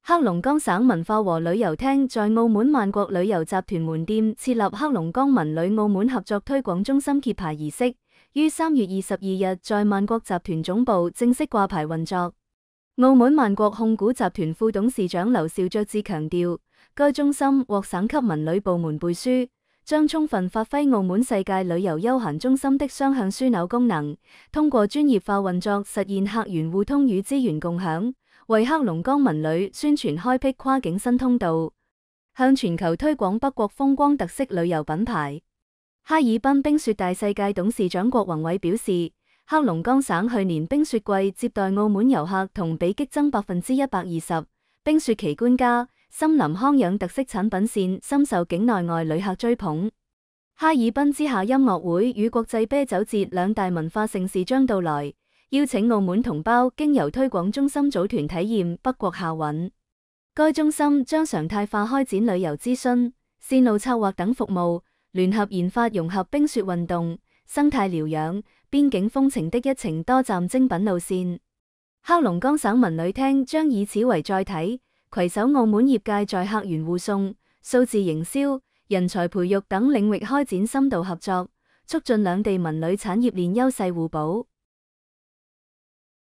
黑龍江省文化和旅遊廳在澳門萬國旅遊集團門店設立黑龍江文旅澳門合作推廣中心揭牌儀式，於3月22日在萬國集團總部正式掛牌運作。澳門萬國控股集團副董事長劉兆爵志強調，該中心獲省級文旅部門背書，將充分發揮澳門世界旅遊休閒中心的雙向樞紐功能，通過專業化運作實現客源互通與資源共享，為黑龍江文旅宣傳開闢跨境新通道，向全球推廣北國風光特色旅遊品牌。哈爾濱冰雪大世界董事長郭宏偉表示，黑龍江省去年冰雪季接待澳門遊客同比激增120%，冰雪奇觀家、森林康養特色產品線深受境內外旅客追捧。哈爾濱之夏音樂會與國際啤酒節兩大文化盛事將到來，邀請澳門同胞經由推廣中心組團體驗北國夏韻。該中心將常態化開展旅遊諮詢、線路策劃等服務，聯合研發融合冰雪運動、生態療養、邊境風情的一程多站精品路線。黑龍江省文旅廳將以此為載體，攜手澳門業界在客源護送、數字營銷、人才培育等領域開展深度合作，促進兩地文旅產業鏈優勢互補。